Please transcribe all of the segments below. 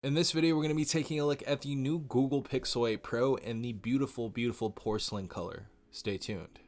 In this video, we're going to be taking a look at the new Google Pixel 8 Pro in the beautiful porcelain color. Stay tuned.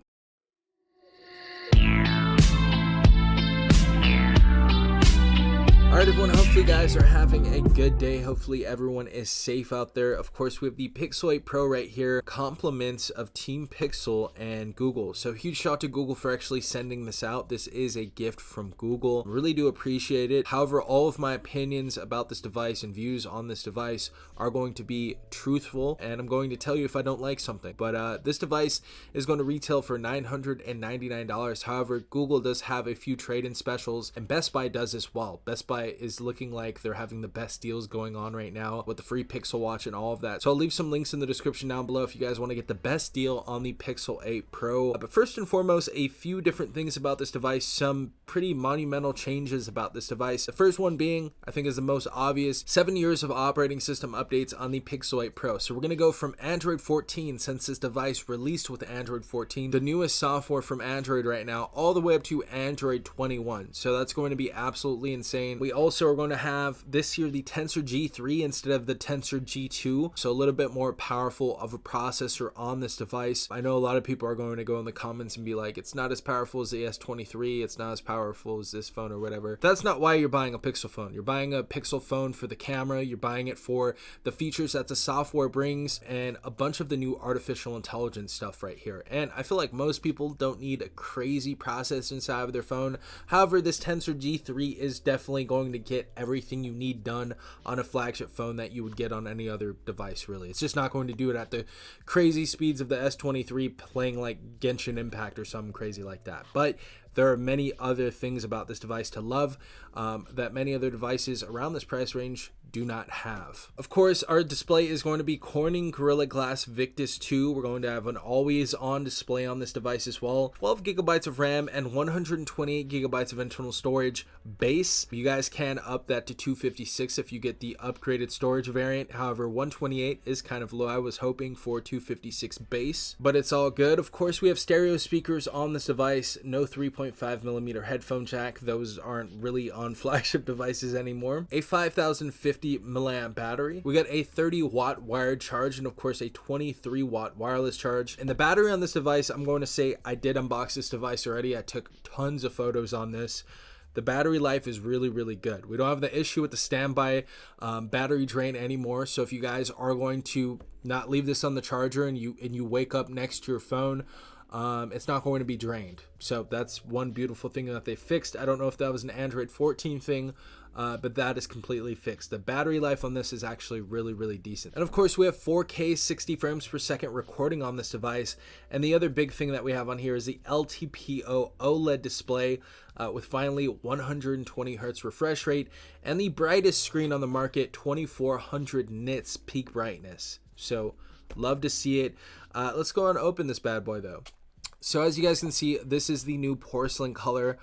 Alright everyone, hopefully you guys are having a good day. Hopefully everyone is safe out there. Of course, we have the Pixel 8 Pro right here. Compliments of Team Pixel and Google. So huge shout out to Google for actually sending this out. This is a gift from Google. Really do appreciate it. However, all of my opinions about this device and views on this device are going to be truthful, and I'm going to tell you if I don't like something. But this device is going to retail for $999. However, Google does have a few trade-in specials, and Best Buy does as well. Best Buy is looking like they're having the best deals going on right now with the free Pixel Watch and all of that. So I'll leave some links in the description down below if you guys want to get the best deal on the Pixel 8 Pro. But first and foremost, a few different things about this device, some pretty monumental changes about this device. The first one being, I think is the most obvious, 7 years of operating system updates on the Pixel 8 Pro. So we're going to go from Android 14, since this device released with Android 14, the newest software from Android right now, all the way up to Android 21. So that's going to be absolutely insane. We also are going to have this year the Tensor G3 instead of the Tensor G2, so a little bit more powerful of a processor on this device. I know a lot of people are going to go in the comments and be like, it's not as powerful as the S23, it's not as powerful as this phone or whatever. That's not why you're buying a Pixel phone. You're buying a Pixel phone for the camera, you're buying it for the features that the software brings and a bunch of the new artificial intelligence stuff right here. And I feel like most people don't need a crazy processor inside of their phone. However, this Tensor G3 is definitely going to get everything you need done on a flagship phone that you would get on any other device, really. It's just not going to do it at the crazy speeds of the S23 playing like Genshin Impact or something crazy like that. But there are many other things about this device to love that many other devices around this price range do not have. Of course, our display is going to be Corning Gorilla Glass Victus 2. We're going to have an always on display on this device as well. 12 gigabytes of RAM and 128 gigabytes of internal storage base. You guys can up that to 256 if you get the upgraded storage variant. However, 128 is kind of low. I was hoping for 256 base, but it's all good. Of course, we have stereo speakers on this device. No 3.5mm headphone jack. Those aren't really on flagship devices anymore. A 5050 milliamp battery. We got a 30-watt wired charge and of course a 23-watt wireless charge. And the battery on this device, I'm going to say I did unbox this device already. I took tons of photos on this. The battery life is really good. We don't have the issue with the standby battery drain anymore. So if you guys are going to not leave this on the charger and you wake up next to your phone, it's not going to be drained. So that's one beautiful thing that they fixed. I don't know if that was an Android 14 thing, but that is completely fixed. The battery life on this is actually really decent. And of course, we have 4K 60 frames per second recording on this device. And the other big thing that we have on here is the LTPO OLED display with finally 120 hertz refresh rate and the brightest screen on the market, 2400 nits peak brightness. So love to see it. Let's go and open this bad boy though. So as you guys can see, this is the new porcelain color.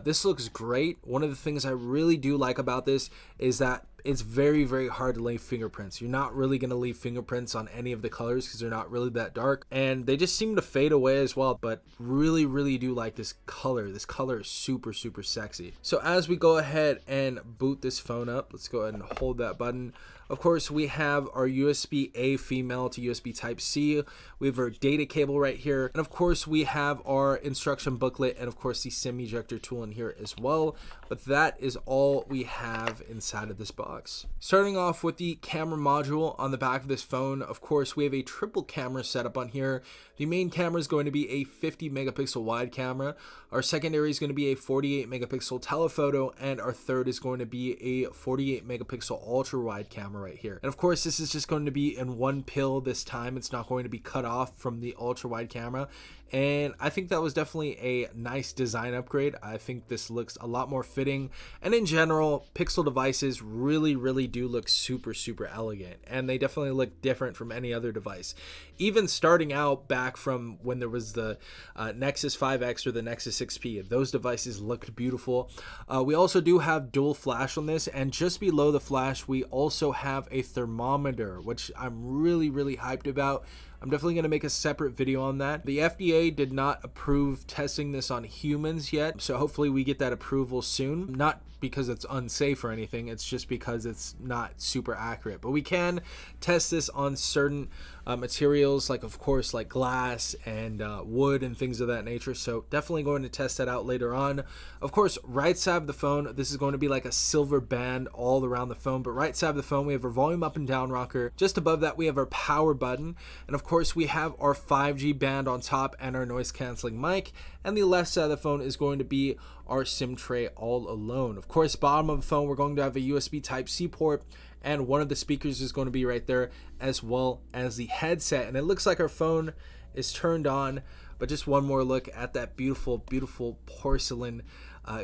This looks great. One of the things I really do like about this is that it's very hard to leave fingerprints. You're not really going to leave fingerprints on any of the colors because they're not really that dark, and they just seem to fade away as well. But really do like this color. This color is super sexy. So as we go ahead and boot this phone up, let's go ahead and hold that button. Of course, we have our USB-A female to USB Type-C. We have our data cable right here. And of course, we have our instruction booklet and of course the SIM ejector tool in here as well. But that is all we have inside of this box. Starting off with the camera module on the back of this phone, of course, we have a triple camera setup on here. The main camera is going to be a 50 megapixel wide camera. Our secondary is going to be a 48 megapixel telephoto, and our third is going to be a 48 megapixel ultra wide camera right here. And of course, this is just going to be in one pill this time. It's not going to be cut off from the ultra wide camera. And I think that was definitely a nice design upgrade. I think this looks a lot more fitting. And in general, Pixel devices really do look super elegant. And they definitely look different from any other device. Even starting out back from when there was the Nexus 5X or the Nexus 6P, those devices looked beautiful. We also do have dual flash on this. And just below the flash, we also have a thermometer, which I'm really hyped about. I'm definitely going to make a separate video on that. The FDA did not approve testing this on humans yet, so hopefully we get that approval soon. I'm not because it's unsafe or anything. It's just because it's not super accurate. But we can test this on certain materials, like of course like glass and wood and things of that nature. So definitely going to test that out later on. Of course, right side of the phone, this is going to be like a silver band all around the phone. But right side of the phone, we have our volume up and down rocker. Just above that, we have our power button, and of course we have our 5G band on top and our noise canceling mic. And the left side of the phone is going to be our SIM tray all alone. Of course, bottom of the phone, we're going to have a USB Type-C port, and one of the speakers is going to be right there, as well as the headset. And it looks like our phone is turned on, but just one more look at that beautiful, beautiful porcelain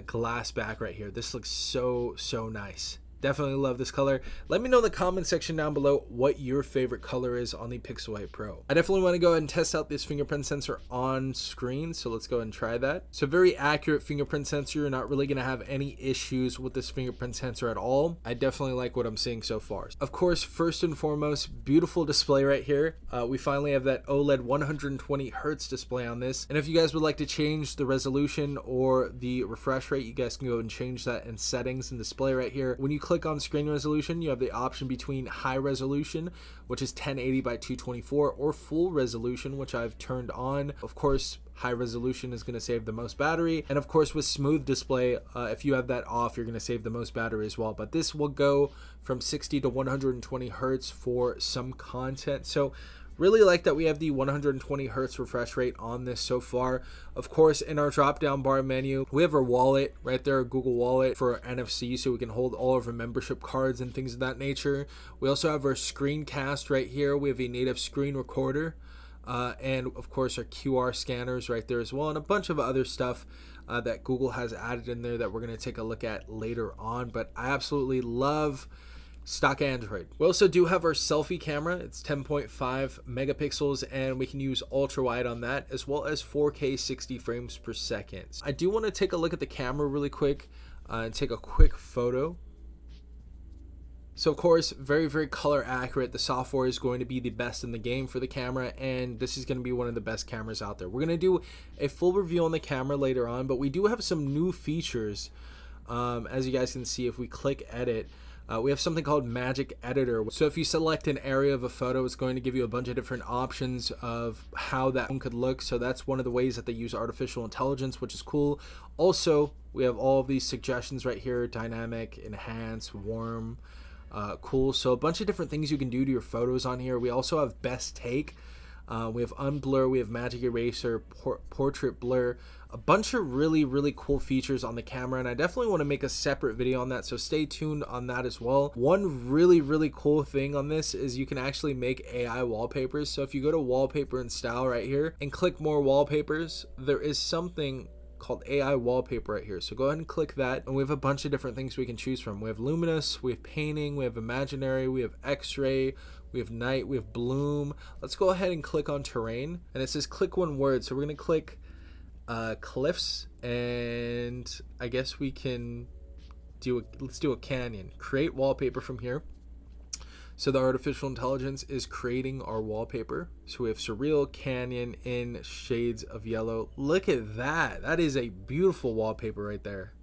glass back right here. This looks so nice. Definitely love this color. Let me know in the comment section down below what your favorite color is on the Pixel 8 Pro. I definitely want to go ahead and test out this fingerprint sensor on screen, so let's go ahead and try that. So very accurate fingerprint sensor. You're not really going to have any issues with this fingerprint sensor at all. I definitely like what I'm seeing so far. Of course, first and foremost, beautiful display right here. We finally have that OLED 120 Hertz display on this. And if you guys would like to change the resolution or the refresh rate, you guys can go and change that in settings and display right here. When you click on screen resolution, you have the option between high resolution, which is 1080 by 224, or full resolution, which I've turned on. Of course, high resolution is going to save the most battery, and of course with smooth display, if you have that off, you're going to save the most battery as well. But this will go from 60 to 120 Hertz for some content. So really like that we have the 120 Hertz refresh rate on this so far. Of course, in our drop down bar menu, we have our wallet right there, Google Wallet for NFC, so we can hold all of our membership cards and things of that nature. We also have our screencast right here. We have a native screen recorder, and of course our QR scanners right there as well, and a bunch of other stuff that Google has added in there that we're going to take a look at later on. But I absolutely love stock Android. We also do have our selfie camera. It's 10.5 megapixels, and we can use ultra wide on that, as well as 4K 60 frames per second. I do want to take a look at the camera really quick and take a quick photo. So of course, very color accurate. The software is going to be the best in the game for the camera, and this is going to be one of the best cameras out there. We're going to do a full review on the camera later on, but we do have some new features. As you guys can see, if we click edit, we have something called Magic Editor. So if you select an area of a photo, it's going to give you a bunch of different options of how that one could look. So that's one of the ways that they use artificial intelligence, which is cool. Also, we have all of these suggestions right here: dynamic, enhance, warm, cool. So a bunch of different things you can do to your photos on here. We also have best take. We have unblur, we have magic eraser, portrait blur, a bunch of really cool features on the camera, and I definitely want to make a separate video on that, so stay tuned on that as well. One really cool thing on this is you can actually make AI wallpapers. So if you go to wallpaper and style right here and click more wallpapers, there is something called AI wallpaper right here. So go ahead and click that, and we have a bunch of different things we can choose from. We have luminous, we have painting, we have imaginary, we have x-ray, we have night, we have bloom. Let's go ahead and click on terrain, and it says click one word. So we're gonna click cliffs, and I guess we can let's do a canyon. Create wallpaper from here. So the artificial intelligence is creating our wallpaper. So we have surreal, canyon, in shades of yellow. Look at that. That is a beautiful wallpaper right there.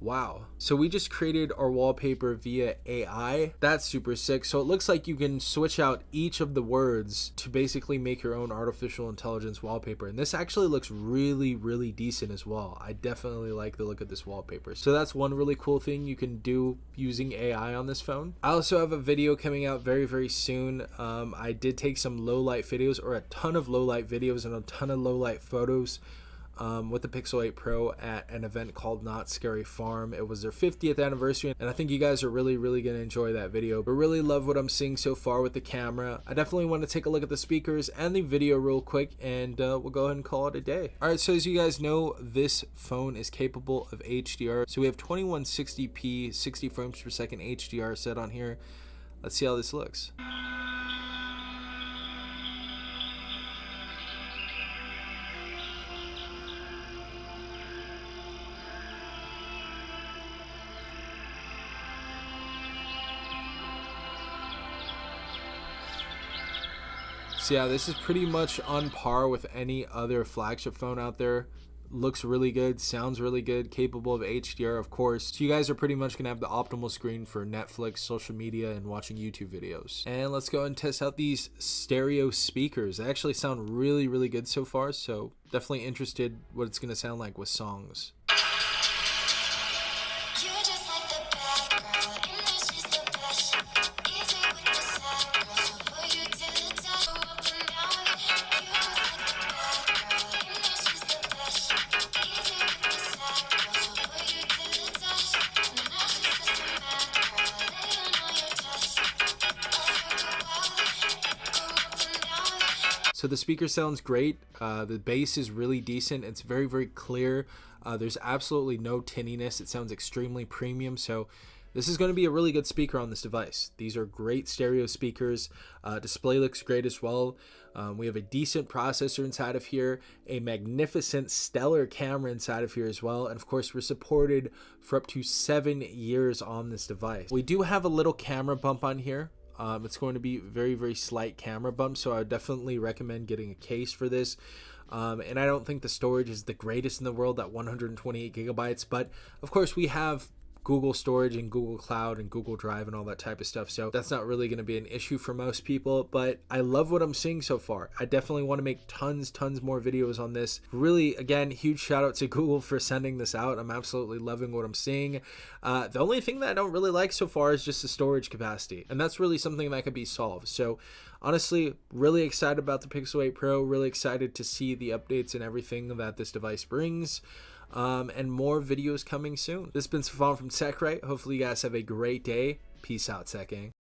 Wow. So we just created our wallpaper via AI. That's super sick. So it looks like you can switch out each of the words to basically make your own artificial intelligence wallpaper. And this actually looks really decent as well. I definitely like the look of this wallpaper. So that's one really cool thing you can do using AI on this phone. I also have a video coming out very soon. I did take some low light videos, or a ton of low light videos and a ton of low light photos with the Pixel 8 Pro at an event called Not Scary Farm. It was their 50th anniversary, and I think you guys are really going to enjoy that video. But really love what I'm seeing so far with the camera. I definitely want to take a look at the speakers and the video real quick, and we'll go ahead and call it a day. Alright, so as you guys know, this phone is capable of HDR. So we have 2160p 60 frames per second HDR set on here. Let's see how this looks. So yeah, this is pretty much on par with any other flagship phone out there. looks really good, sounds really good, capable of HDR, of course. So you guys are pretty much gonna have the optimal screen for Netflix, social media, and watching YouTube videos. And let's go and test out these stereo speakers. They actually sound really, really good so far, so definitely interested what it's gonna sound like with songs. So the speaker sounds great. The bass is really decent. It's very, very clear. There's absolutely no tinniness. It sounds extremely premium. So this is going to be a really good speaker on this device. These are great stereo speakers. Display looks great as well. We have a decent processor inside of here, a magnificent stellar camera inside of here as well. And of course, we're supported for up to 7 years on this device. We do have a little camera bump on here. It's going to be very, very slight camera bump, so I would definitely recommend getting a case for this. And I don't think the storage is the greatest in the world at 128 gigabytes, but of course we have Google storage and Google Cloud and Google Drive and all that type of stuff, so that's not really going to be an issue for most people. But I love what I'm seeing so far. I definitely want to make tons more videos on this. Really, again, huge shout out to Google for sending this out. I'm absolutely loving what I'm seeing. The only thing that I don't really like so far is just the storage capacity, and that's really something that could be solved. So honestly, really excited about the Pixel 8 Pro, really excited to see the updates and everything that this device brings. And more videos coming soon. This has been Stefan from TechRight. Hopefully you guys have a great day. Peace out, Tech Gang.